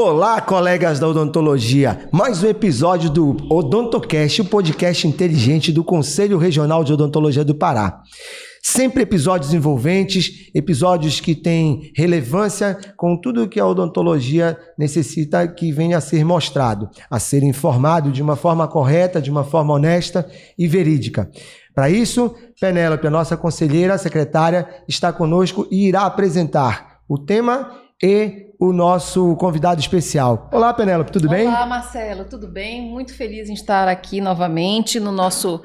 Olá, colegas da odontologia. Mais um episódio do OdontoCast, o podcast inteligente do Conselho Regional de Odontologia do Pará. Sempre episódios envolventes, episódios que têm relevância com tudo que a odontologia necessita que venha a ser mostrado, a ser informado de uma forma correta, de uma forma honesta e verídica. Para isso, Penélope, a nossa conselheira, secretária, está conosco e irá apresentar o tema e o nosso convidado especial. Olá, Penélope, tudo bem? Olá, Marcelo, tudo bem? Muito feliz em estar aqui novamente no nosso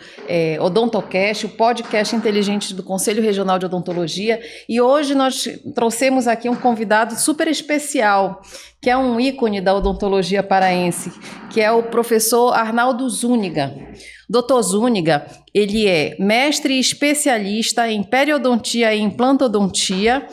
OdontoCast, o podcast inteligente do Conselho Regional de Odontologia. E hoje nós trouxemos aqui um convidado super especial, que é um ícone da odontologia paraense, que é o professor Arnaldo Zúñiga. Dr. Zúñiga, ele é mestre e especialista em periodontia e implantodontia,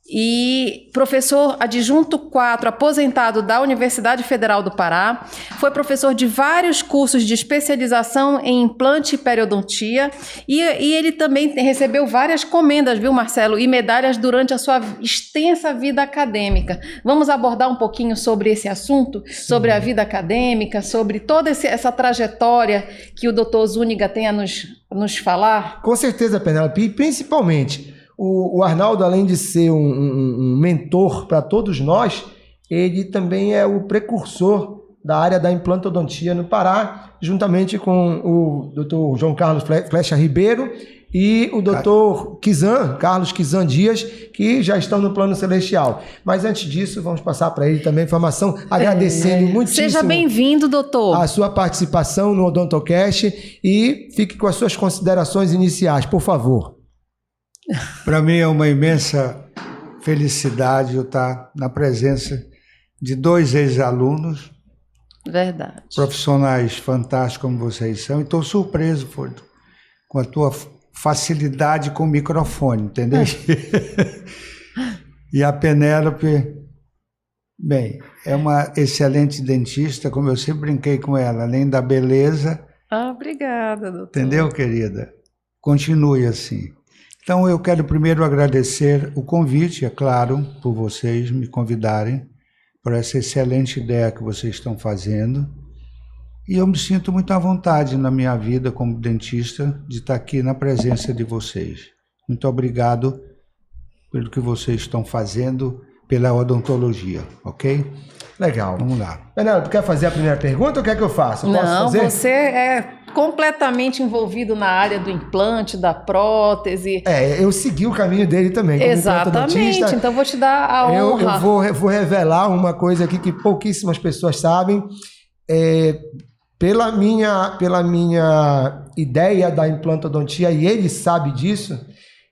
e professor adjunto 4, aposentado da Universidade Federal do Pará, foi professor de vários cursos de especialização em implante e periodontia, e ele também recebeu várias comendas, viu, Marcelo, e medalhas durante a sua extensa vida acadêmica. Vamos abordar um pouquinho sobre esse assunto, sobre a vida acadêmica, sobre toda essa trajetória que o Dr. Zúñiga tem a nos falar? Com certeza, Penélope, e principalmente o Arnaldo, além de ser um mentor para todos nós, ele também é o precursor da área da implantodontia no Pará, juntamente com o Dr. João Carlos Flecha Ribeiro e o Dr. Carlos Kizan Dias, que já estão no plano celestial. Mas antes disso, vamos passar para ele também a informação, agradecendo muitíssimo. Seja bem-vindo, doutor. A sua participação no OdontoCast e fique com as suas considerações iniciais, por favor. Para mim é uma imensa felicidade eu estar na presença de dois ex-alunos. Verdade. Profissionais fantásticos como vocês são. E estou surpreso, Fordo, com a tua facilidade com o microfone, entendeu? E a Penélope, bem, é uma excelente dentista, como eu sempre brinquei com ela, além da beleza. Obrigada, doutor. Entendeu, querida? Continue assim. Então, eu quero primeiro agradecer o convite, é claro, por vocês me convidarem, por essa excelente ideia que vocês estão fazendo. E eu me sinto muito à vontade na minha vida como dentista de estar aqui na presença de vocês. Muito obrigado pelo que vocês estão fazendo pela odontologia, ok? Legal. Vamos lá. Penélope, quer fazer a primeira pergunta ou quer que eu faça? Posso fazer? Não, você é completamente envolvido na área do implante, da prótese. Eu segui o caminho dele também. Exatamente, então vou te dar a honra. Eu vou revelar uma coisa aqui que pouquíssimas pessoas sabem. Pela minha ideia da implantodontia, e ele sabe disso,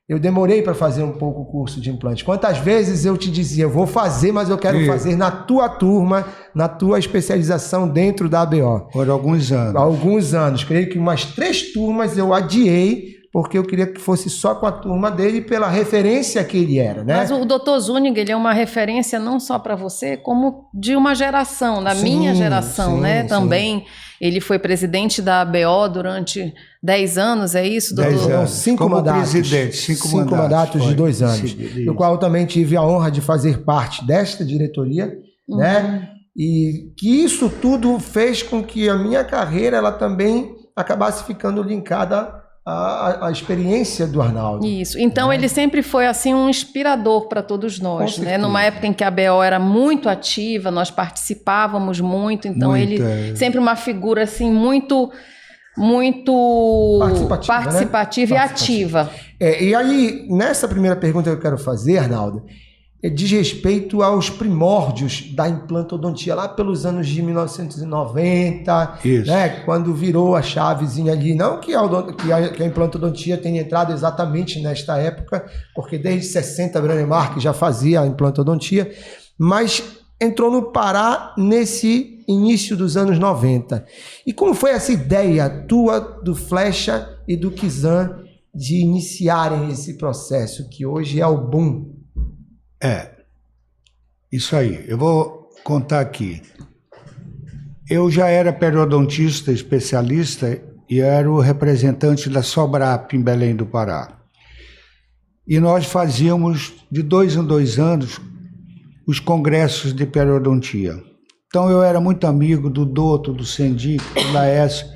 eu demorei para fazer um pouco o curso de implante. Quantas vezes eu te dizia, eu vou fazer, mas eu quero fazer na tua turma, na tua especialização dentro da ABO. Por alguns anos. Alguns anos. Creio que umas 3 turmas eu adiei, porque eu queria que fosse só com a turma dele, pela referência que ele era, né? Mas o Dr. Zúñiga, ele é uma referência não só para você, como de uma geração, da minha geração, né? Também ele foi presidente da ABO durante 10 anos, é isso, doutor? 10 anos. 5 mandatos. Presidente, 5 mandatos de 2 anos. No qual eu também tive a honra de fazer parte desta diretoria, né? E que isso tudo fez com que a minha carreira ela também acabasse ficando linkada à experiência do Arnaldo. Isso. Então ele sempre foi assim um inspirador para todos nós, né? Numa época em que a ABO era muito ativa, nós participávamos muito, então ele sempre uma figura assim muito participativa, né? E ativa. E aí, nessa primeira pergunta que eu quero fazer, Arnaldo, diz respeito aos primórdios da implantodontia, lá pelos anos de 1990, né, quando virou a chavezinha ali. Não que a implantodontia tenha entrado exatamente nesta época, porque desde 60 Branemark já fazia a implantodontia, mas entrou no Pará nesse início dos anos 90. E como foi essa ideia tua, do Flecha e do Kizan, de iniciarem esse processo, que hoje é o boom? Isso aí. Eu vou contar aqui. Eu já era periodontista especialista e era o representante da Sobrap em Belém do Pará. E nós fazíamos, de 2 em 2 anos, os congressos de periodontia. Então eu era muito amigo do Douto, do Sendic, do Laércio,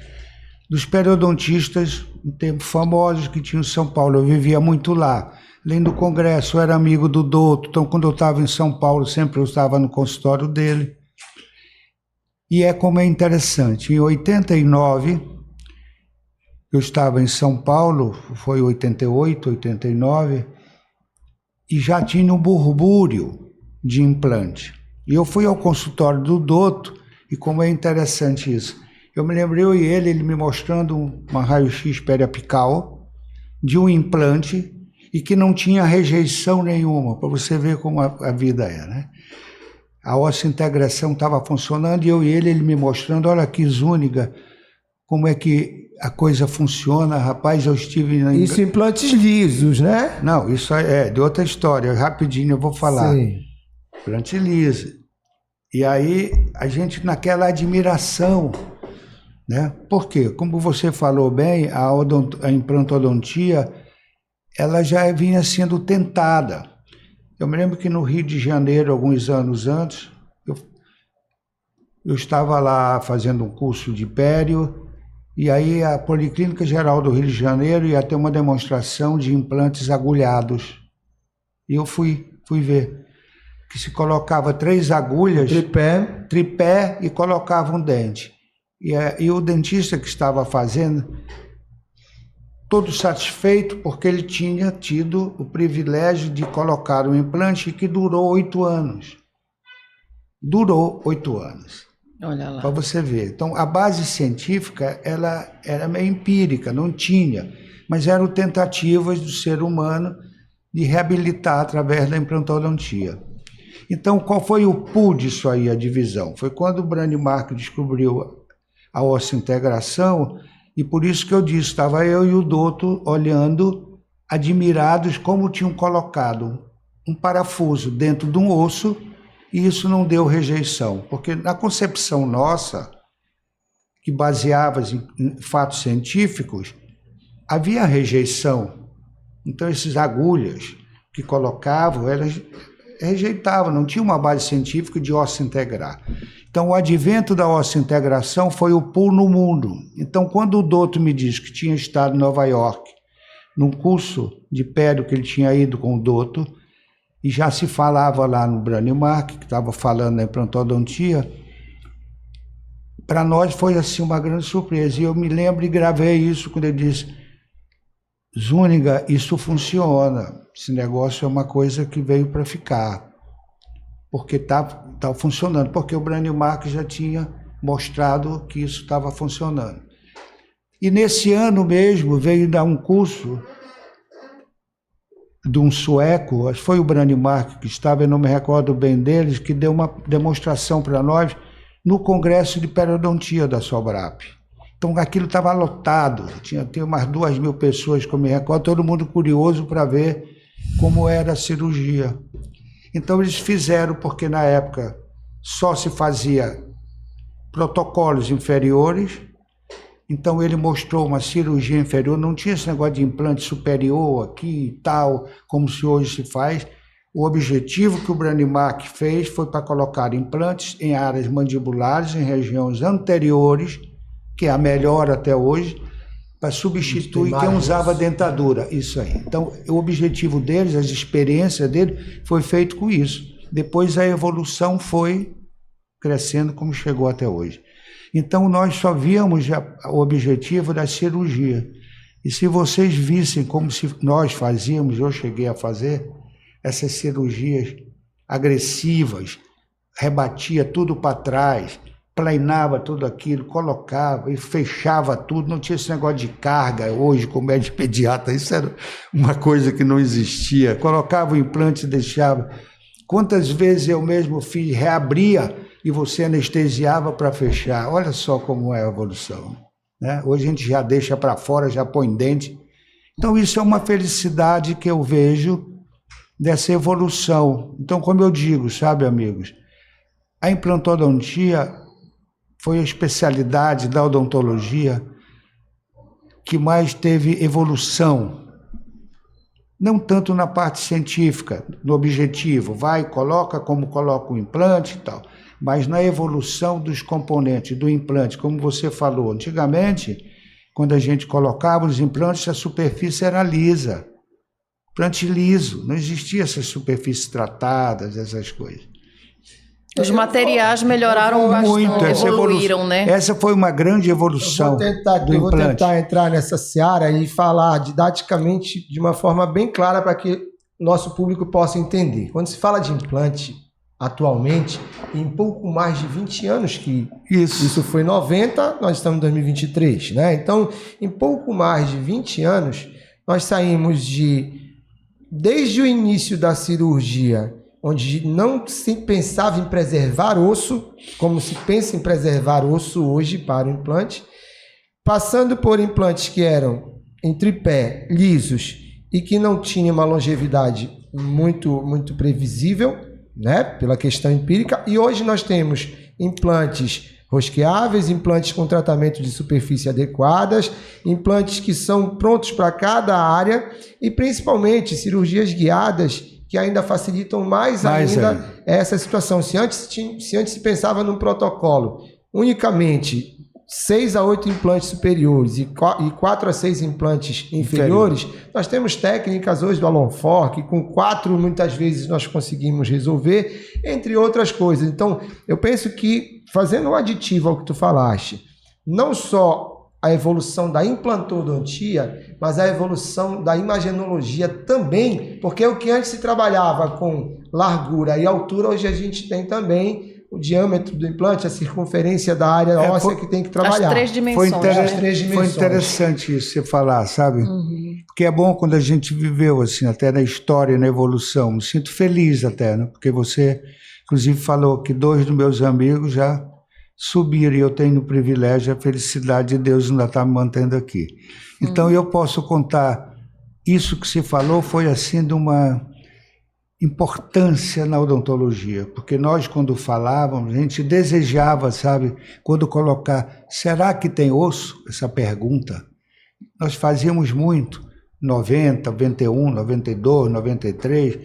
dos periodontistas, um tempo famosos que tinham em São Paulo. Eu vivia muito lá. Além do congresso, eu era amigo do Douto. Então, quando eu estava em São Paulo, sempre eu estava no consultório dele. E é como é interessante. Em 89, eu estava em São Paulo, foi 88, 89, e já tinha um burbúrio de implante. E eu fui ao consultório do Douto, e como é interessante isso. Eu me lembrei, eu e ele me mostrando uma raio-x periapical de um implante e que não tinha rejeição nenhuma, para você ver como a vida é, né? A osso-integração estava funcionando e eu e ele me mostrando, olha aqui, Zúñiga, como é que a coisa funciona, rapaz, eu estive... Isso implantes lisos, né? Não, isso é de outra história, rapidinho eu vou falar. Sim. Implante liso. E aí, a gente naquela admiração, né? Por quê? Como você falou bem, a implantodontia, ela já vinha sendo tentada. Eu me lembro que no Rio de Janeiro, alguns anos antes, eu estava lá fazendo um curso de pério, e aí a Policlínica Geral do Rio de Janeiro ia ter uma demonstração de implantes agulhados. E eu fui ver que se colocava 3 agulhas, tripé e colocava um dente. E o dentista que estava fazendo, todo satisfeito, porque ele tinha tido o privilégio de colocar um implante que durou 8 anos. Durou 8 anos. Olha lá. Para você ver. Então, a base científica, ela era meio empírica, não tinha, mas eram tentativas do ser humano de reabilitar através da implantodontia. Então, qual foi o pulo disso aí, a divisão? Foi quando o Brandmark descobriu a osso-integração, e por isso que eu disse, estava eu e o Douto olhando, admirados como tinham colocado um parafuso dentro de um osso, e isso não deu rejeição, porque na concepção nossa, que baseava em fatos científicos, havia rejeição. Então, essas agulhas que colocavam, elas rejeitavam, não tinha uma base científica de osso-integrar. Então, o advento da osso-integração foi o pulo no mundo. Então, quando o Douto me disse que tinha estado em Nova York, num curso de pério que ele tinha ido com o Douto, e já se falava lá no Brandmark, que estava falando da implantodontia, para nós foi assim uma grande surpresa. E eu me lembro e gravei isso quando ele disse, Zúñiga, isso funciona, esse negócio é uma coisa que veio para ficar, porque está funcionando, porque o Brandmark já tinha mostrado que isso estava funcionando. E nesse ano mesmo veio dar um curso de um sueco, acho que foi o Brandmark que estava, eu não me recordo bem deles, que deu uma demonstração para nós no Congresso de Periodontia da Sobrap. Então aquilo estava lotado, tinha umas 2.000 pessoas, como me recordo, todo mundo curioso para ver como era a cirurgia. Então eles fizeram, porque na época só se fazia protocolos inferiores, então ele mostrou uma cirurgia inferior, não tinha esse negócio de implante superior aqui e tal, como se hoje se faz. O objetivo que o Brandmark fez foi para colocar implantes em áreas mandibulares, em regiões anteriores, que é a melhor até hoje, para substituir quem usava dentadura. Isso aí. Então, o objetivo deles, as experiências dele, foi feito com isso. Depois a evolução foi crescendo como chegou até hoje. Então, nós só víamos o objetivo da cirurgia. E se vocês vissem como se nós fazíamos, eu cheguei a fazer, essas cirurgias agressivas, rebatia tudo para trás, planeava tudo aquilo, colocava e fechava tudo, não tinha esse negócio de carga hoje com médico pediatra, isso era uma coisa que não existia, colocava o implante e deixava. Quantas vezes eu mesmo fiz, reabria e você anestesiava para fechar, olha só como é a evolução, né? Hoje a gente já deixa para fora, já põe dente, então isso é uma felicidade que eu vejo dessa evolução. Então, como eu digo, sabe, amigos, a implantodontia foi a especialidade da odontologia que mais teve evolução não tanto na parte científica, no objetivo, coloca como coloca o implante e tal, mas na evolução dos componentes do implante, como você falou. Antigamente, quando a gente colocava os implantes, a superfície era lisa, implante liso, não existia essas superfícies tratadas, essas coisas. Os materiais melhoraram bastante, evoluíram, né? Essa foi uma grande evolução Eu vou tentar entrar nessa seara e falar didaticamente de uma forma bem clara para que nosso público possa entender. Quando se fala de implante, atualmente, em pouco mais de 20 anos, que isso foi 90, nós estamos em 2023, né? Então, em pouco mais de 20 anos, nós saímos desde o início da cirurgia, onde não se pensava em preservar osso, como se pensa em preservar osso hoje para o implante, passando por implantes que eram em tripé, lisos, e que não tinham uma longevidade muito previsível, né, pela questão empírica, e hoje nós temos implantes rosqueáveis, implantes com tratamento de superfície adequadas, implantes que são prontos para cada área e principalmente cirurgias guiadas que ainda facilitam mais ainda essa situação. Se antes se pensava num protocolo unicamente 6 a 8 implantes superiores e 4 a 6 implantes inferiores, nós temos técnicas hoje do Alonfor, que com 4 muitas vezes nós conseguimos resolver, entre outras coisas. Então, eu penso que, fazendo um aditivo ao que tu falaste, não só a evolução da implantodontia, mas a evolução da imagenologia também, porque o que antes se trabalhava com largura e altura, hoje a gente tem também o diâmetro do implante, a circunferência da área óssea que tem que trabalhar. As 3 dimensões. Foi interessante isso você falar, sabe? Porque é bom quando a gente viveu assim, até na história, na evolução. Me sinto feliz até, né? Porque você, inclusive, falou que 2 dos meus amigos já subiram e eu tenho o privilégio, a felicidade de Deus ainda está me mantendo aqui. Então eu posso contar, isso que se falou foi assim de uma importância na odontologia, porque nós quando falávamos, a gente desejava, sabe, quando colocar, será que tem osso? Essa pergunta, nós fazíamos muito, 90, 91, 92, 93,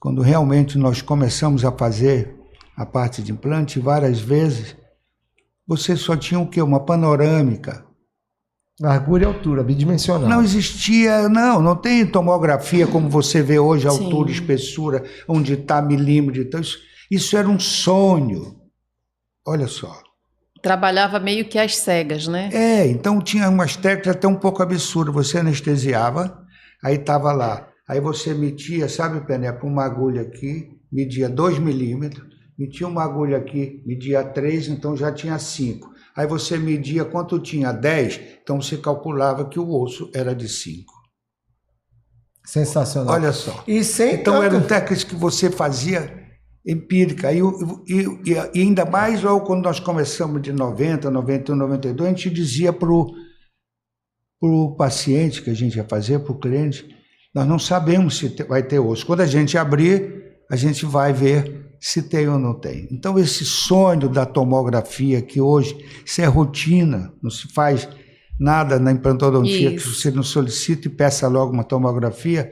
quando realmente nós começamos a fazer a parte de implante, várias vezes, você só tinha o quê? Uma panorâmica. Largura e altura, bidimensional. Não existia, não tem tomografia como você vê hoje, altura, espessura, onde está milímetro. Então, isso era um sonho. Olha só. Trabalhava meio que às cegas, né? Então tinha umas técnicas até um pouco absurdas. Você anestesiava, aí estava lá. Aí você metia, sabe, Penepa, uma agulha aqui, media 2 milímetros, metia uma agulha aqui, media 3, então já tinha 5. Aí você media quanto tinha, 10, então você calculava que o osso era de 5. Sensacional. Olha só. Então eram técnicas que você fazia empírica. E ainda mais ou quando nós começamos de 90, 91, 92, a gente dizia para o paciente que a gente ia fazer, para o cliente, nós não sabemos se vai ter osso. Quando a gente abrir, a gente vai ver se tem ou não tem. Então, esse sonho da tomografia, que hoje isso é rotina, não se faz nada na implantodontia que você não solicita e peça logo uma tomografia,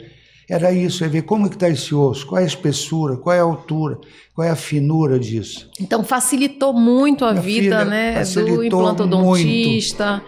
era isso, é ver como é que está esse osso, qual é a espessura, qual é a altura, qual é a finura disso. Então, facilitou muito a vida, né, do implantodontista.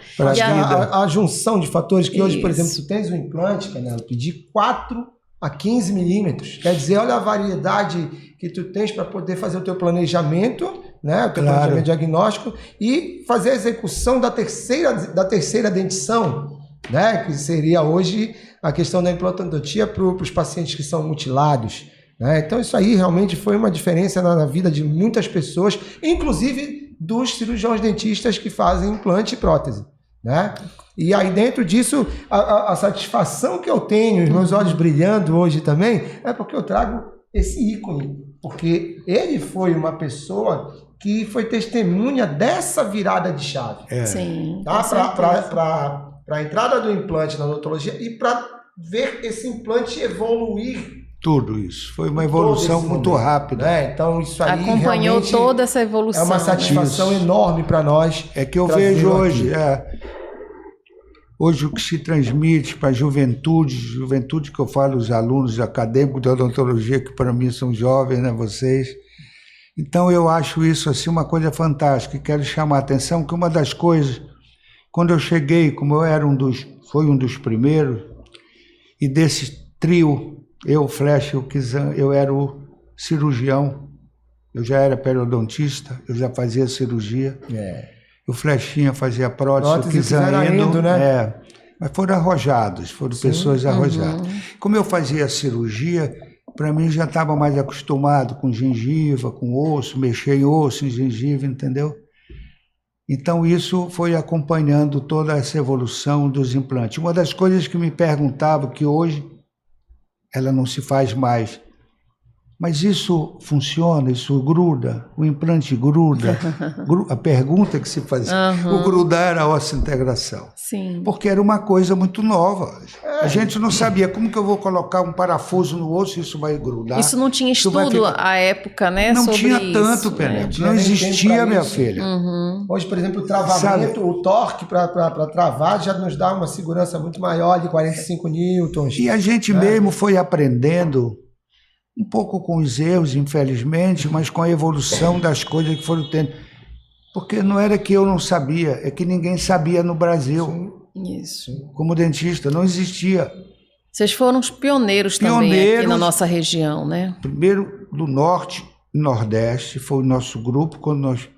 A junção de fatores que hoje, por exemplo, tu tens um implante, Penélope, de 4 a 15 milímetros. Quer dizer, olha a variedade que tu tens para poder fazer o teu planejamento, né, o teu planejamento diagnóstico e fazer a execução da terceira dentição, né, que seria hoje a questão da implantodontia para os pacientes que são mutilados, né? Então isso aí realmente foi uma diferença na vida de muitas pessoas, inclusive dos cirurgiões dentistas que fazem implante e prótese, né? E aí dentro disso, a satisfação que eu tenho, os meus olhos brilhando hoje também, é porque eu trago esse ícone, porque ele foi uma pessoa que foi testemunha dessa virada de chave. Sim, tá? Para a entrada do implante na odontologia e para ver esse implante evoluir. Tudo isso. Foi uma evolução muito rápida. Né? Então, isso aí acompanhou toda essa evolução. É uma satisfação enorme para nós. É que eu vejo hoje. Hoje o que se transmite para a juventude que eu falo, os alunos acadêmicos da odontologia, que para mim são jovens, né, vocês. Então eu acho isso assim uma coisa fantástica e quero chamar a atenção que uma das coisas, quando eu cheguei, como eu era foi um dos primeiros, e desse trio, eu, o Flecha e o Kizan, eu era o cirurgião, eu já era periodontista, eu já fazia cirurgia. O Flechinha fazia prótese, o Kizan indo, né? Mas foram arrojados, foram pessoas arrojadas. Como eu fazia cirurgia, para mim já estava mais acostumado com gengiva, com osso, mexer em osso, em gengiva, entendeu? Então isso foi acompanhando toda essa evolução dos implantes. Uma das coisas que me perguntavam, que hoje ela não se faz mais, mas isso funciona, isso gruda, o implante gruda. A pergunta que se fazia, o grudar era a osso-integração. Sim. Porque era uma coisa muito nova. A gente não sabia como que eu vou colocar um parafuso no osso e isso vai grudar. Isso não tinha estudo à época, né? Não sobre tinha isso, tanto, Penelope. Não existia, minha filha. Hoje, por exemplo, o travamento, o torque para travar já nos dá uma segurança muito maior de 45 newtons. E a gente mesmo foi aprendendo, um pouco com os erros, infelizmente, mas com a evolução das coisas que foram tendo. Porque não era que eu não sabia, é que ninguém sabia no Brasil. Isso. Como dentista, não existia. Vocês foram os pioneiros também aqui na nossa região, né? Primeiro do Norte e Nordeste, foi o nosso grupo, quando nós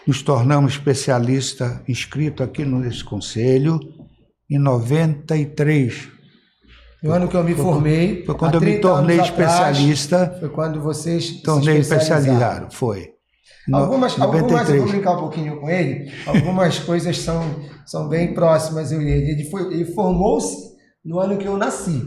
nos tornamos especialista inscrito aqui nesse conselho, em 93. No ano que eu me formei, foi quando eu me tornei especialista. Foi quando vocês tornei especializaram, foi. Algumas eu vou brincar um pouquinho com ele, algumas coisas são bem próximas. Ele formou-se no ano que eu nasci,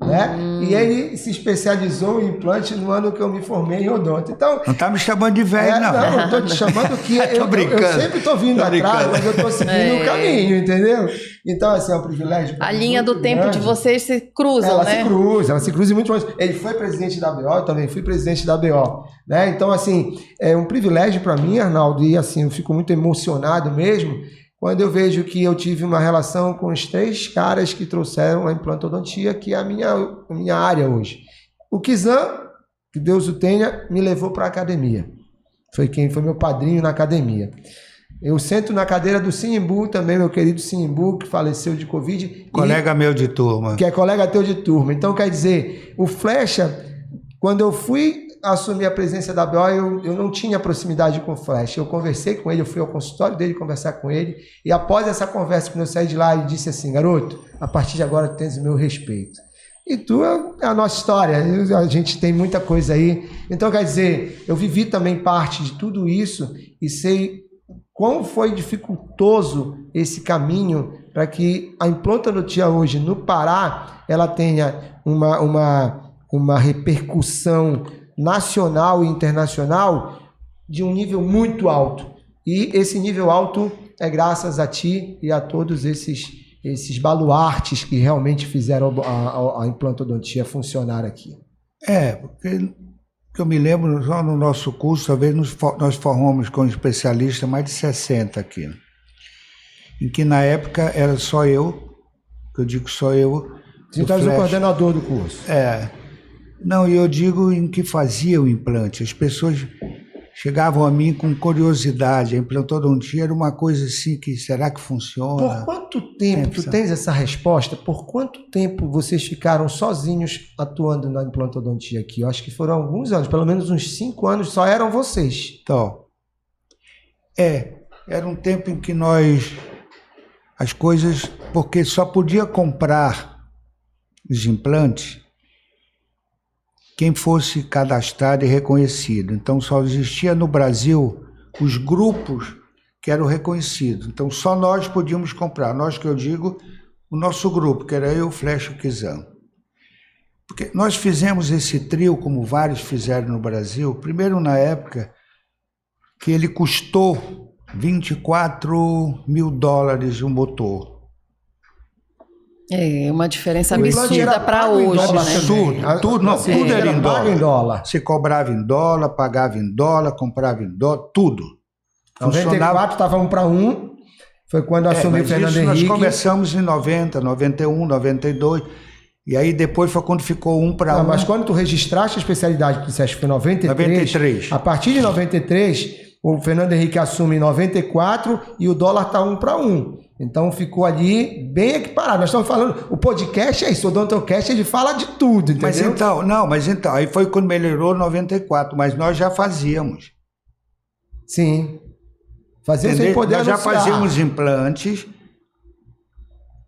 né? E ele se especializou em implante no ano que eu me formei em odonto. Então, não está me chamando de velho, não. Não, eu estou te chamando que eu sempre estou vindo atrás, mas eu estou seguindo o caminho, entendeu? Então, assim, é um privilégio. A linha do tempo grande. De vocês se cruzam, né? Ela se cruza muito mais. Ele foi presidente da ABO, eu também fui presidente da ABO, né? Então, assim, é um privilégio para mim, Arnaldo, e assim, eu fico muito emocionado mesmo quando eu vejo que eu tive uma relação com os 3 caras que trouxeram a implantodontia, que é a minha área hoje. O Kizan, que Deus o tenha, me levou para a academia. Foi quem foi meu padrinho na academia. Eu sento na cadeira do Sinimbu também, meu querido Sinimbu, que faleceu de Covid. Colega meu de turma. Que é colega teu de turma. Então, quer dizer, o Flecha, quando eu fui assumir a presidência da ABO, eu não tinha proximidade com o Flecha. Eu conversei com ele, eu fui ao consultório dele conversar com ele, e após essa conversa, quando eu saí de lá, ele disse assim: garoto, a partir de agora tu tens o meu respeito. E tu é a nossa história, a gente tem muita coisa aí. Então, quer dizer, eu vivi também parte de tudo isso e sei quão foi dificultoso esse caminho para que a implantodontia hoje no Pará ela tenha uma repercussão nacional e internacional de um nível muito alto. E esse nível alto é graças a ti e a todos esses baluartes que realmente fizeram a implantodontia funcionar aqui. Porque eu me lembro, só no nosso curso, talvez nós formamos com especialista mais de 60 aqui, em que na época era só eu, que eu digo só eu. Você está o coordenador do curso. Não, e eu digo em que fazia o implante. As pessoas chegavam a mim com curiosidade. A implantodontia era uma coisa assim que, será que funciona? Por quanto tempo, tu tens essa resposta, por quanto tempo vocês ficaram sozinhos atuando na implantodontia aqui? Eu acho que foram alguns anos, pelo menos uns 5 anos, só eram vocês. Então, era um tempo em que as coisas, porque só podia comprar os implantes quem fosse cadastrado e reconhecido. Então, só existia no Brasil os grupos que eram reconhecidos. Então, só nós podíamos comprar. Nós, que eu digo, o nosso grupo, que era eu, o Flecha e o Kizan. Porque nós fizemos esse trio, como vários fizeram no Brasil, primeiro na época que ele custou $24 mil o motor. É uma diferença absurda para hoje, né? Tudo era em dólar. Você cobrava em dólar, pagava em dólar, comprava em dólar, tudo. Em 94 estava 1 para 1 Foi quando assumiu o Fernando Henrique. Nós começamos em 90, 91, 92, e aí depois foi quando ficou 1 para 1. Mas quando tu registraste a especialidade, que disseste que foi 93, a partir de 93, o Fernando Henrique assume em 94 e o dólar está 1 para 1. Então ficou ali bem equiparado. Nós estamos falando, o podcast é isso, o Odontocast ele fala de tudo, entendeu? Mas então, aí foi quando melhorou 94, mas nós já fazíamos. Sim. Fazíamos sem poder nós já anunciar. fazíamos implantes,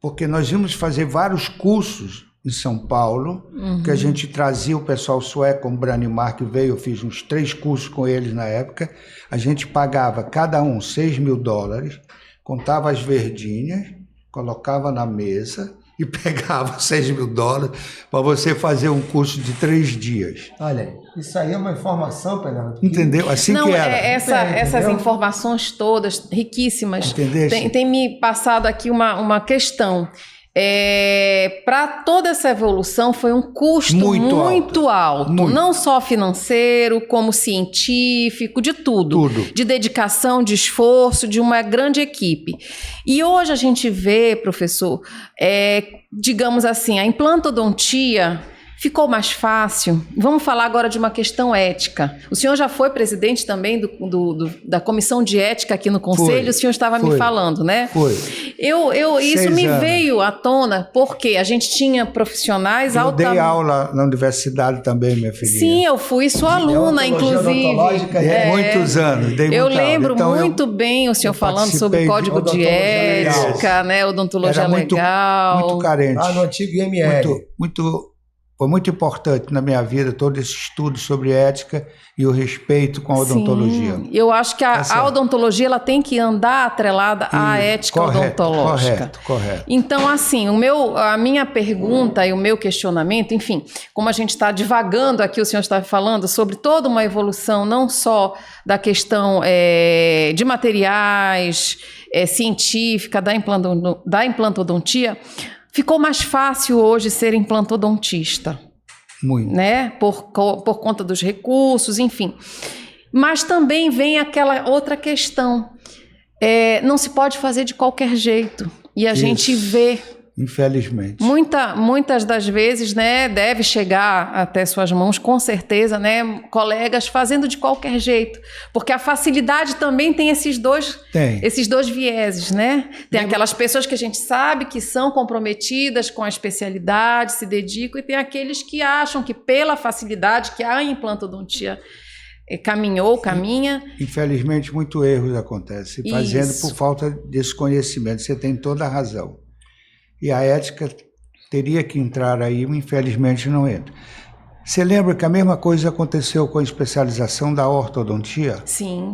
porque nós íamos fazer vários cursos em São Paulo, que a gente trazia o pessoal sueco, como o Branimar, que veio, eu fiz uns 3 cursos com eles na época, a gente pagava cada um $6.000, contava as verdinhas, colocava na mesa e pegava $6.000 para você fazer um curso de 3 dias. Olha, isso aí é uma informação, Fernando. Entendeu? Assim que era. Essas informações todas, riquíssimas, tem me passado aqui uma questão. Para toda essa evolução foi um custo muito alto. Não só financeiro, como científico, de tudo. De dedicação, de esforço, de uma grande equipe. E hoje a gente vê, professor, digamos assim, a implantodontia ficou mais fácil. Vamos falar agora de uma questão ética. O senhor já foi presidente também da comissão de ética aqui no Conselho, o senhor estava me falando, né? Foi. Isso me veio à tona porque a gente tinha profissionais altamente... Eu dei aula na universidade também, minha filhinha. Sim, eu fui sua aluna, inclusive. Muitos anos. Eu lembro muito bem o senhor falando sobre código de ética, né? Odontologia legal. Muito carente. No antigo IML. Foi muito importante na minha vida todo esse estudo sobre ética e o respeito com a odontologia. Sim, eu acho que a odontologia ela tem que andar atrelada à ética odontológica. Correto. Então, assim, a minha pergunta e o meu questionamento, enfim, como a gente está divagando aqui, o senhor está falando sobre toda uma evolução, não só da questão de materiais, científica, da implantodontia, ficou mais fácil hoje ser implantodontista. Muito. Né? Por conta dos recursos, enfim. Mas também vem aquela outra questão. Não se pode fazer de qualquer jeito. E a gente vê... Infelizmente. Muitas das vezes, né, deve chegar até suas mãos, com certeza, né, colegas fazendo de qualquer jeito. Porque a facilidade também tem esses dois vieses, né? Tem aquelas pessoas que a gente sabe que são comprometidas com a especialidade, se dedicam, e tem aqueles que acham que pela facilidade que a implantodontia caminha. Infelizmente, muitos erros acontecem, fazendo por falta desse conhecimento. Você tem toda a razão. E a ética teria que entrar aí, infelizmente não entra. Você lembra que a mesma coisa aconteceu com a especialização da ortodontia? Sim.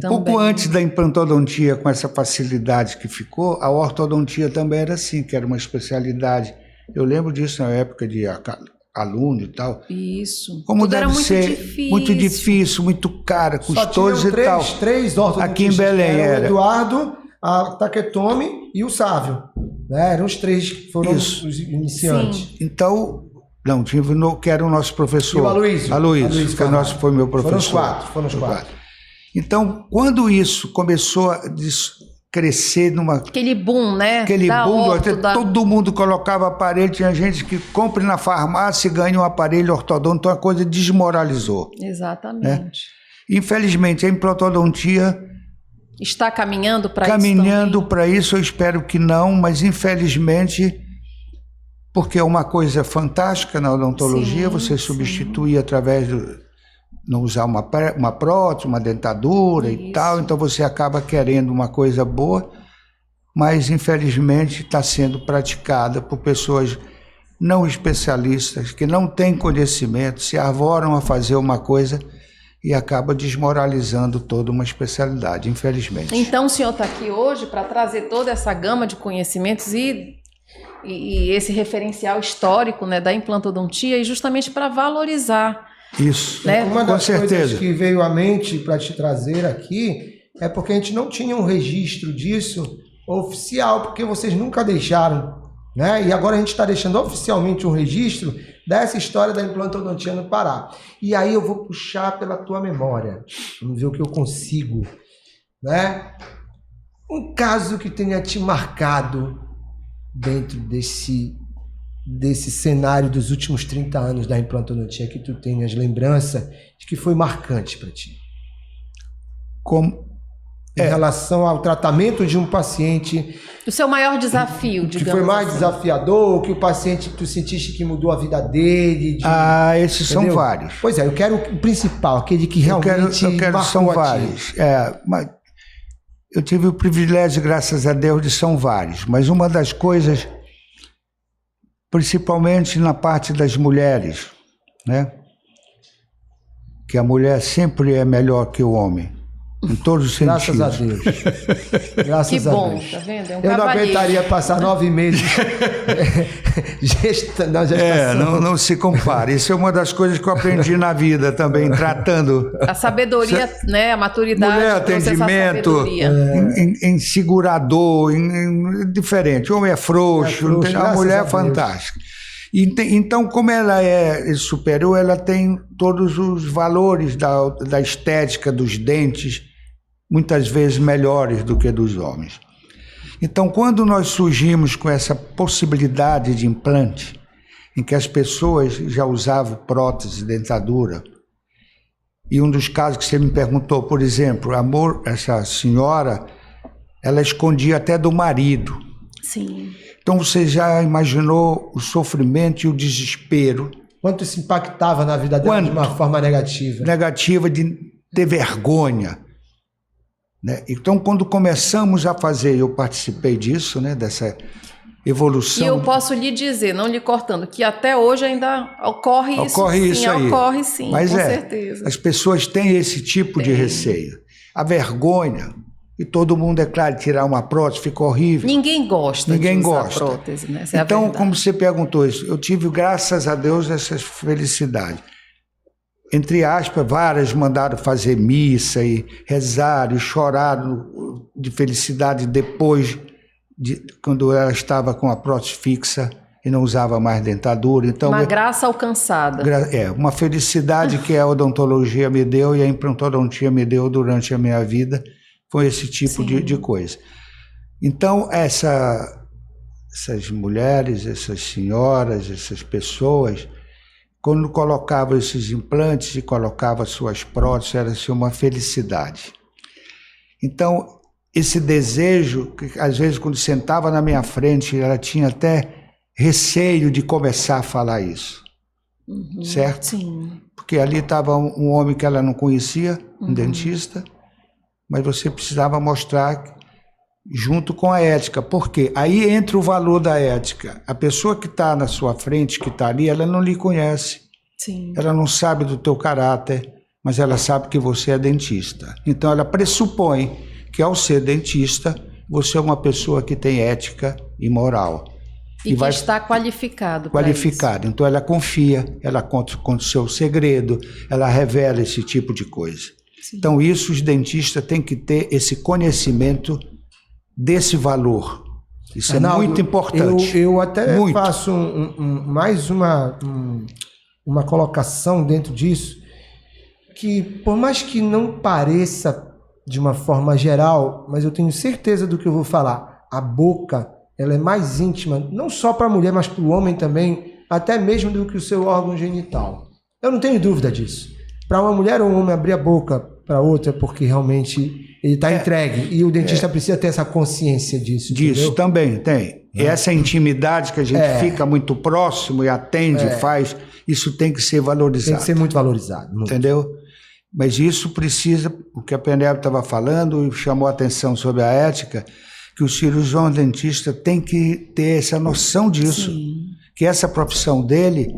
Um pouco antes da implantodontia, com essa facilidade que ficou, a ortodontia também era assim, que era uma especialidade. Eu lembro disso na época de aluno e tal. Isso. Como tudo deve era ser muito difícil, muito caro, custoso e tal. Três ortodontistas. Aqui em Belém era o Eduardo, a Taketomi e o Sávio. Né? Eram os 3 que foram os iniciantes. Sim. Então, que era o nosso professor. E o Aloysio. Aloysio, foi meu professor. Foram os 4. Então, quando isso começou a crescer aquele boom, né? Todo mundo colocava aparelho, tinha gente que compra na farmácia e ganha um aparelho ortodôntico, então a coisa desmoralizou. Exatamente. Né? Infelizmente, a implantodontia está caminhando para isso? Caminhando para isso, eu espero que não, mas infelizmente, porque é uma coisa fantástica na odontologia, você substituir através não usar uma prótese, uma dentadura e tal, então você acaba querendo uma coisa boa, mas infelizmente está sendo praticada por pessoas não especialistas, que não têm conhecimento, se arvoram a fazer uma coisa e acaba desmoralizando toda uma especialidade, infelizmente. Então o senhor está aqui hoje para trazer toda essa gama de conhecimentos e esse referencial histórico, né, da implantodontia, e justamente para valorizar. Isso, né? Uma das coisas que veio à mente para te trazer aqui é porque a gente não tinha um registro disso oficial, porque vocês nunca deixaram, né? E agora a gente está deixando oficialmente um registro dessa história da implantodontia no Pará. E aí eu vou puxar pela tua memória, vamos ver o que eu consigo, né? Um caso que tenha te marcado dentro desse cenário dos últimos 30 anos da implantodontia, que tu tenhas lembrança de que foi marcante para ti? Em relação ao tratamento de um paciente... O seu maior desafio, digamos que foi mais assim. desafiador, que o paciente, tu sentiste que mudou a vida dele? Esses são vários. Pois é, eu quero o principal, aquele que realmente eu quero são vários. Mas eu tive o privilégio, graças a Deus, de são vários. Mas uma das coisas, principalmente na parte das mulheres, né? Que a mulher sempre é melhor que o homem. Em todos os sentidos. Graças a Deus. Graças que bom, a Deus. Tá vendo? Eu não aguentaria passar 9 meses na gestação. Não se compare. Isso é uma das coisas que eu aprendi na vida também, tratando. A sabedoria, né? A maturidade. Mulher, atendimento, em segurador, diferente. O homem é frouxo, a mulher é fantástica. Então, como ela é superior, ela tem todos os valores da estética dos dentes, muitas vezes melhores do que dos homens. Então, quando nós surgimos com essa possibilidade de implante, em que as pessoas já usavam prótese, dentadura, e um dos casos que você me perguntou, por exemplo, essa senhora, ela escondia até do marido. Sim. Então você já imaginou o sofrimento e o desespero? Quanto isso impactava na vida dela de uma forma negativa? Negativa, de ter vergonha. Né? Então, quando começamos a fazer, eu participei disso, né, dessa evolução. E eu posso lhe dizer, não lhe cortando, que até hoje ainda ocorre isso. Ocorre sim, mas com certeza. As pessoas têm esse tipo de receio. A vergonha. E todo mundo, é claro, tirar uma prótese fica horrível. Ninguém gosta de usar prótese, né? Essa então, como você perguntou isso, eu tive, graças a Deus, essa felicidade. Entre aspas, várias mandaram fazer missa e rezaram e choraram de felicidade depois, quando ela estava com a prótese fixa e não usava mais dentadura. Então, uma graça alcançada. Uma felicidade que a odontologia me deu e a implantodontia me deu durante a minha vida. Foi esse tipo de coisa. Então, essas mulheres, essas senhoras, essas pessoas, quando colocavam esses implantes e colocavam suas próteses, era assim, uma felicidade. Então, esse desejo, que às vezes quando sentava na minha frente, ela tinha até receio de começar a falar isso. Certo? Sim. Porque ali estava um homem que ela não conhecia, um dentista, mas você precisava mostrar junto com a ética. Por quê? Aí entra o valor da ética. A pessoa que está na sua frente, que está ali, ela não lhe conhece. Sim. Ela não sabe do teu caráter, mas ela sabe que você é dentista. Então ela pressupõe que, ao ser dentista, você é uma pessoa que tem ética e moral. E que está qualificado. Qualificado. Então ela confia, ela conta o seu segredo, ela revela esse tipo de coisa. Sim. Então isso os dentistas têm que ter esse conhecimento desse valor. Isso Arnaldo, é muito importante. Eu até faço mais uma colocação dentro disso, que por mais que não pareça de uma forma geral, mas eu tenho certeza do que eu vou falar, a boca ela é mais íntima, não só para a mulher, mas para o homem também, até mesmo do que o seu órgão genital. Eu não tenho dúvida disso. Para uma mulher ou um homem abrir a boca para outra, porque realmente ele está entregue. E o dentista precisa ter essa consciência disso. Disso entendeu? Também tem. E essa intimidade que a gente fica muito próximo e atende, faz, isso tem que ser valorizado. Tem que ser muito valorizado. Muito. Entendeu? Mas isso precisa, o que a Penélope estava falando, e chamou a atenção sobre a ética, que o cirurgião dentista tem que ter essa noção disso. Sim. Que essa profissão dele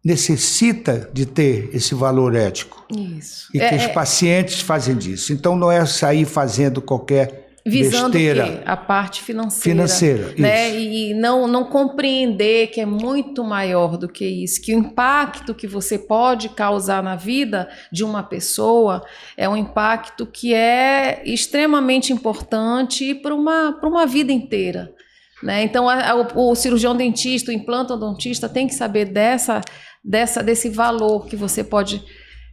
necessita de ter esse valor ético. Isso. E que os pacientes fazem disso. Então não é sair fazendo qualquer visando besteira. A parte financeira. Né? Isso. E não compreender que é muito maior do que isso, que o impacto que você pode causar na vida de uma pessoa é um impacto que é extremamente importante para uma vida inteira. Né? Então, o cirurgião dentista, o implantodontista tem que saber desse valor que você pode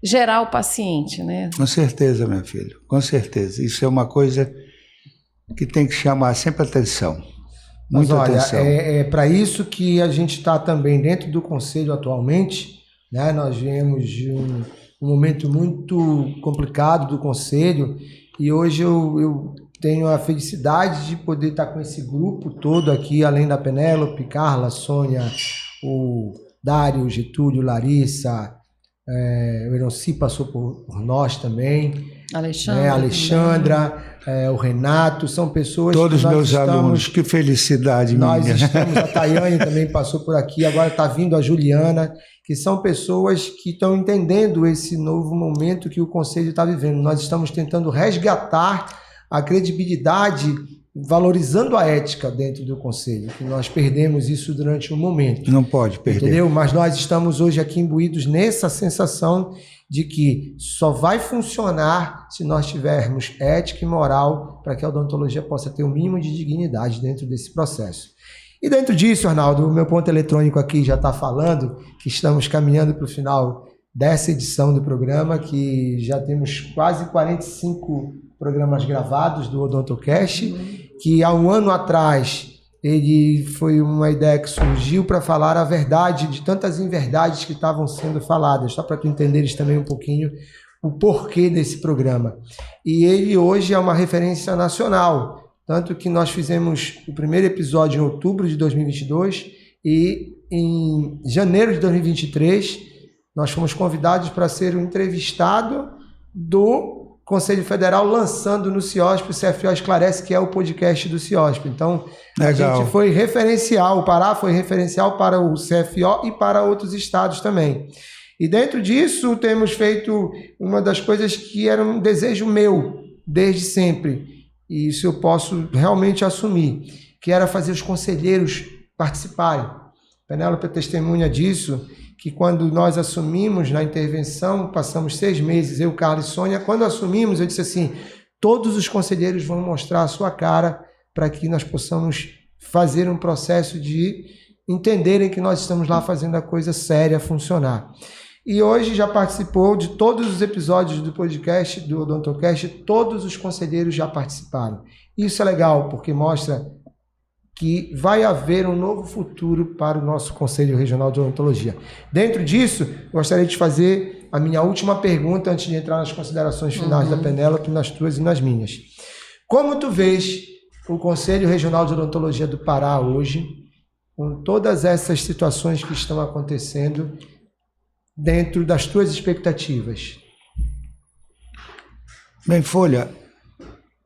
gerar ao paciente. Né? Com certeza, meu filho, com certeza. Isso é uma coisa que tem que chamar sempre atenção. Muita atenção. É para isso que a gente está também dentro do Conselho atualmente, né? Nós viemos de um momento muito complicado do Conselho e hoje eu tenho a felicidade de poder estar com esse grupo todo aqui, além da Penélope, Carla, Sônia, o Dário, Getúlio, Larissa, o Eronci passou por nós também, Alexandra, o Renato, são pessoas todos que nós meus alunos, que felicidade nós minha. Estamos, a Tayane também passou por aqui, agora está vindo a Juliana, que são pessoas que estão entendendo esse novo momento que o Conselho está vivendo. Nós estamos tentando resgatar a credibilidade, valorizando a ética dentro do Conselho, que nós perdemos isso durante um momento. Não pode perder. Entendeu? Mas nós estamos hoje aqui imbuídos nessa sensação de que só vai funcionar se nós tivermos ética e moral para que a odontologia possa ter o mínimo de dignidade dentro desse processo. E dentro disso, Arnaldo, o meu ponto eletrônico aqui já está falando que estamos caminhando para o final dessa edição do programa, que já temos quase 45 programas gravados do Odontocast, que há um ano atrás ele foi uma ideia que surgiu para falar a verdade de tantas inverdades que estavam sendo faladas, só para tu entenderes também um pouquinho o porquê desse programa. E ele hoje é uma referência nacional, tanto que nós fizemos o primeiro episódio em outubro de 2022 e em janeiro de 2023 nós fomos convidados para ser o entrevistado do Conselho Federal, lançando no CIOSP o CFO Esclarece, que é o podcast do CIOSP. Então, legal. A gente foi referencial, o Pará foi referencial para o CFO e para outros estados também. E dentro disso, temos feito uma das coisas que era um desejo meu desde sempre, e isso eu posso realmente assumir, que era fazer os conselheiros participarem. Penélope é testemunha disso, que quando nós assumimos na intervenção, passamos 6 meses, eu, Carlos e Sônia, quando assumimos, eu disse assim, todos os conselheiros vão mostrar a sua cara para que nós possamos fazer um processo de entenderem que nós estamos lá fazendo a coisa séria funcionar. E hoje já participou de todos os episódios do podcast, do Odontocast, todos os conselheiros já participaram. Isso é legal, porque mostra que vai haver um novo futuro para o nosso Conselho Regional de Odontologia. Dentro disso, gostaria de fazer a minha última pergunta antes de entrar nas considerações finais da Penélope, nas tuas e nas minhas. Como tu vês o Conselho Regional de Odontologia do Pará hoje, com todas essas situações que estão acontecendo dentro das tuas expectativas? Bem, Folha,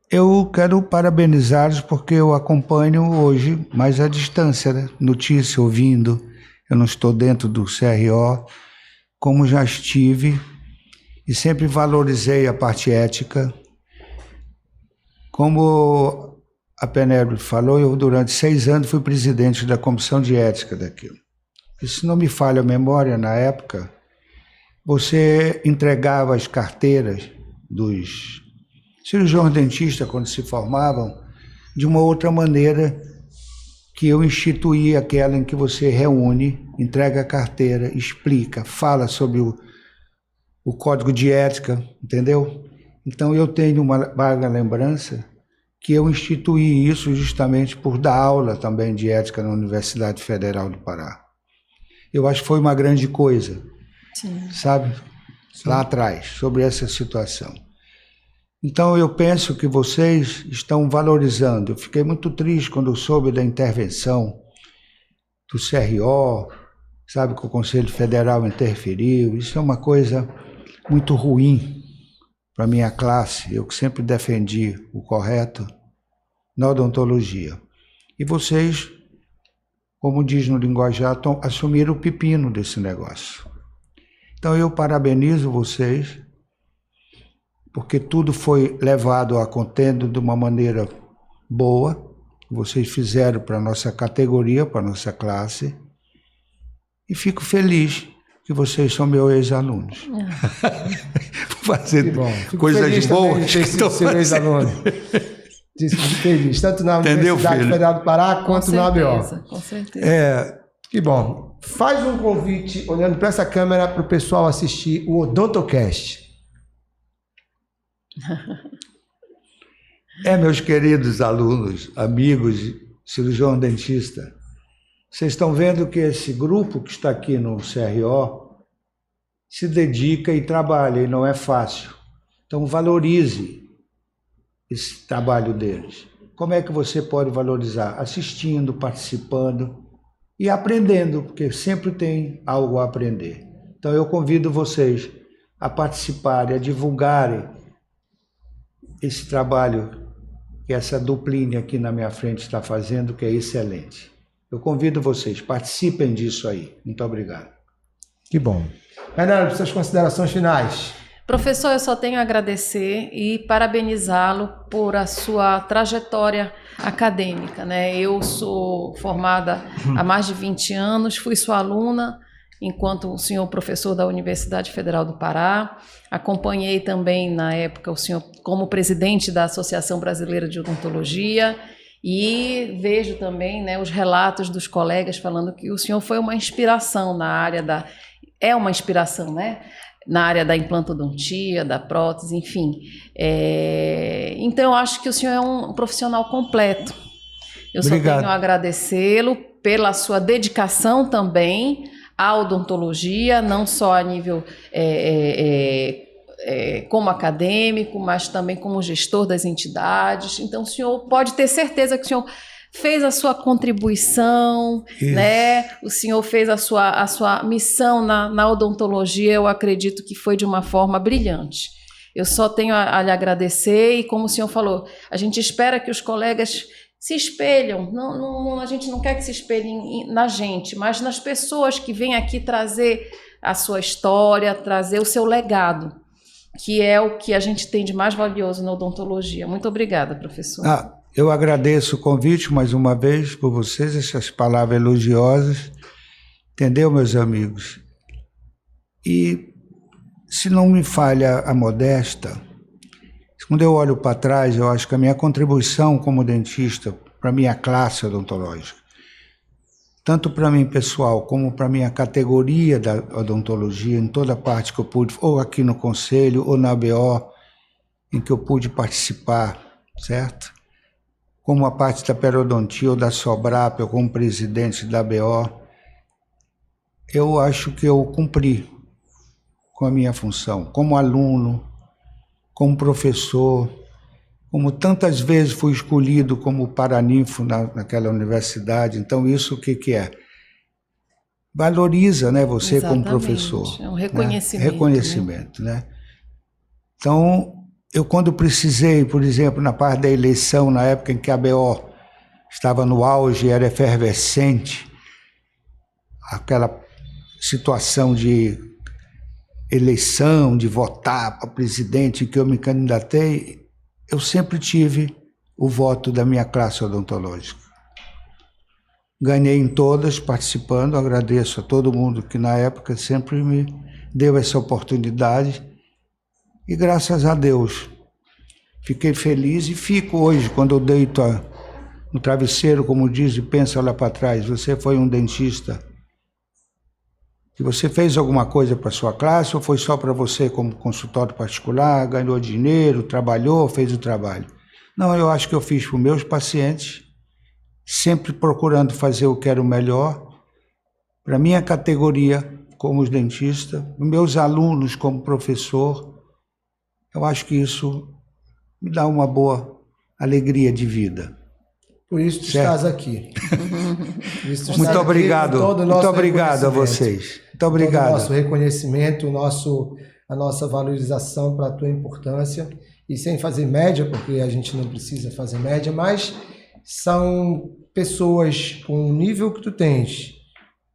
eu quero parabenizá-los porque eu acompanho hoje mais à distância, né? Notícia, ouvindo. Eu não estou dentro do CRO, como já estive, e sempre valorizei a parte ética. Como a Penélope falou, eu durante 6 anos fui presidente da comissão de ética daquilo. E se não me falha a memória, na época, você entregava as carteiras dos cirurgiões dentistas, quando se formavam, de uma outra maneira que eu instituí, aquela em que você reúne, entrega a carteira, explica, fala sobre o código de ética, entendeu? Então eu tenho uma vaga lembrança que eu instituí isso justamente por dar aula também de ética na Universidade Federal do Pará. Eu acho que foi uma grande coisa, sim, sabe? Sim. Lá atrás, sobre essa situação. Então, eu penso que vocês estão valorizando. Eu fiquei muito triste quando eu soube da intervenção do CRO, sabe, que o Conselho Federal interferiu. Isso é uma coisa muito ruim para a minha classe. Eu que sempre defendi o correto na odontologia. E vocês, como diz no linguajar, assumiram o pepino desse negócio. Então, eu parabenizo vocês, porque tudo foi levado a contento de uma maneira boa, vocês fizeram para a nossa categoria, para a nossa classe, e fico feliz que vocês são meus ex-alunos. Fazendo coisas boas. De ter sido seu ex-aluno. Feliz, tanto na Universidade Federal do Pará quanto na ABO. Com certeza. Que bom. Faz um convite, olhando para essa câmera, para o pessoal assistir o Odontocast. Meus queridos alunos, amigos, cirurgião dentista, vocês estão vendo que esse grupo que está aqui no CRO se dedica e trabalha, e não é fácil. Então valorize esse trabalho deles. Como é que você pode valorizar? Assistindo, participando e aprendendo, porque sempre tem algo a aprender. Então eu convido vocês a participarem, a divulgarem esse trabalho que essa duplinha aqui na minha frente está fazendo, que é excelente. Eu convido vocês, participem disso aí. Muito obrigado. Que bom. Fernando, suas considerações finais. Professor, eu só tenho a agradecer e parabenizá-lo por a sua trajetória acadêmica, né? Eu sou formada há mais de 20 anos, fui sua aluna enquanto o senhor professor da Universidade Federal do Pará. Acompanhei também, na época, o senhor como presidente da Associação Brasileira de Odontologia e vejo também, né, os relatos dos colegas falando que o senhor foi uma inspiração na área da... É uma inspiração, né? Na área da implantodontia, da prótese, enfim. Então, eu acho que o senhor é um profissional completo. Eu Obrigado. Só tenho a agradecê-lo pela sua dedicação também à odontologia, não só a nível como acadêmico, mas também como gestor das entidades. Então, o senhor pode ter certeza que o senhor fez a sua contribuição, né? O senhor fez a sua missão na odontologia, eu acredito que foi de uma forma brilhante. Eu só tenho a lhe agradecer e, como o senhor falou, a gente espera que os colegas se espelham, a gente não quer que se espelhem na gente, mas nas pessoas que vêm aqui trazer a sua história, trazer o seu legado, que é o que a gente tem de mais valioso na odontologia. Muito obrigada, professor. Eu agradeço o convite mais uma vez por vocês, essas palavras elogiosas, entendeu, meus amigos? E se não me falha a modesta, quando eu olho para trás, eu acho que a minha contribuição como dentista para a minha classe odontológica, tanto para mim pessoal como para a minha categoria da odontologia, em toda parte que eu pude, ou aqui no Conselho, ou na ABO, em que eu pude participar, certo? Como a parte da periodontia ou da Sobrap, ou como presidente da ABO, eu acho que eu cumpri com a minha função, como aluno, como professor, como tantas vezes fui escolhido como paraninfo naquela universidade. Então, isso o que é? Valoriza, né, você como professor. É um reconhecimento. Né? Reconhecimento, né? Então, eu quando precisei, por exemplo, na parte da eleição, na época em que a ABO estava no auge, era efervescente, aquela situação de eleição, de votar para presidente, que eu me candidatei, eu sempre tive o voto da minha classe odontológica. Ganhei em todas, participando, agradeço a todo mundo que na época sempre me deu essa oportunidade e graças a Deus fiquei feliz e fico hoje, quando eu deito no travesseiro, como diz, e penso lá para trás, você foi um dentista que você fez alguma coisa para sua classe ou foi só para você como consultório particular, ganhou dinheiro, trabalhou, fez o trabalho? Não, eu acho que eu fiz para os meus pacientes, sempre procurando fazer o que era o melhor, para a minha categoria como dentista, meus alunos como professor. Eu acho que isso me dá uma boa alegria de vida. Por isso tu estás aqui. Muito obrigado. Muito obrigado a vocês. Muito obrigado. Todo o nosso reconhecimento, a nossa valorização para a tua importância. E sem fazer média, porque a gente não precisa fazer média, mas são pessoas com o nível que tu tens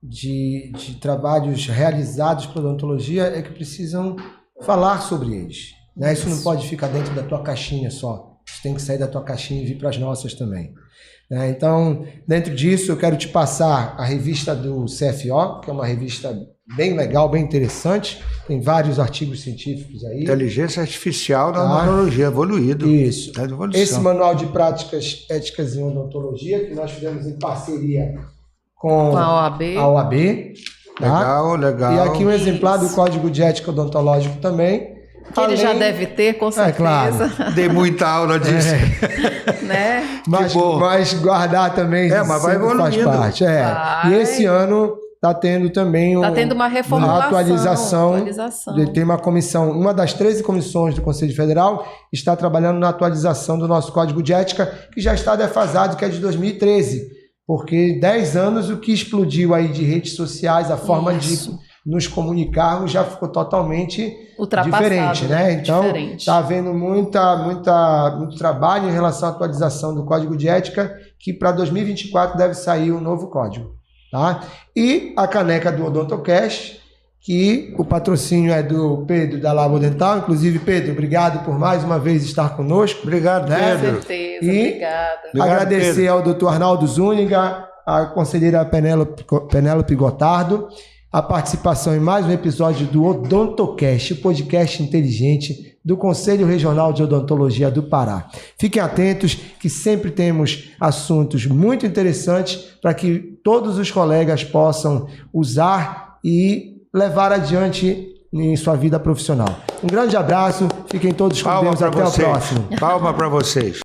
de trabalhos realizados pela odontologia é que precisam falar sobre eles. Né? Isso não pode ficar dentro da tua caixinha só. Isso tem que sair da tua caixinha e vir para as nossas também. Então, dentro disso, eu quero te passar a revista do CFO, que é uma revista bem legal, bem interessante. Tem vários artigos científicos aí. Inteligência artificial da odontologia, evoluído. Isso. Tá de evolução. Esse manual de práticas éticas em odontologia, que nós fizemos em parceria com a OAB. Legal, legal. E aqui um exemplar do Código de Ética Odontológico também, Que ele já deve ter, com certeza. Claro. Dei muita aula disso. Né? Mas guardar também mas vai faz parte. E esse ano está tendo também uma reformulação. Atualização. Tem uma comissão, uma das 13 comissões do Conselho Federal está trabalhando na atualização do nosso Código de Ética, que já está defasado, que é de 2013. Porque 10 anos o que explodiu aí de redes sociais, a forma de nos comunicarmos já ficou totalmente diferente, né? Então, está havendo muito trabalho em relação à atualização do Código de Ética, que para 2024 deve sair um novo código. Tá? E a caneca do OdontoCast, que o patrocínio é do Pedro da Labo Dental. Inclusive, Pedro, obrigado por mais uma vez estar conosco. Obrigado, Pedro. Com certeza, obrigada. Agradecer Pedro. ao Dr. Arnaldo Zúñiga, a conselheira Penélope Gotardo, a participação em mais um episódio do OdontoCast, o podcast inteligente do Conselho Regional de Odontologia do Pará. Fiquem atentos que sempre temos assuntos muito interessantes para que todos os colegas possam usar e levar adiante em sua vida profissional. Um grande abraço, fiquem todos com Deus, até o próximo. Palma para vocês.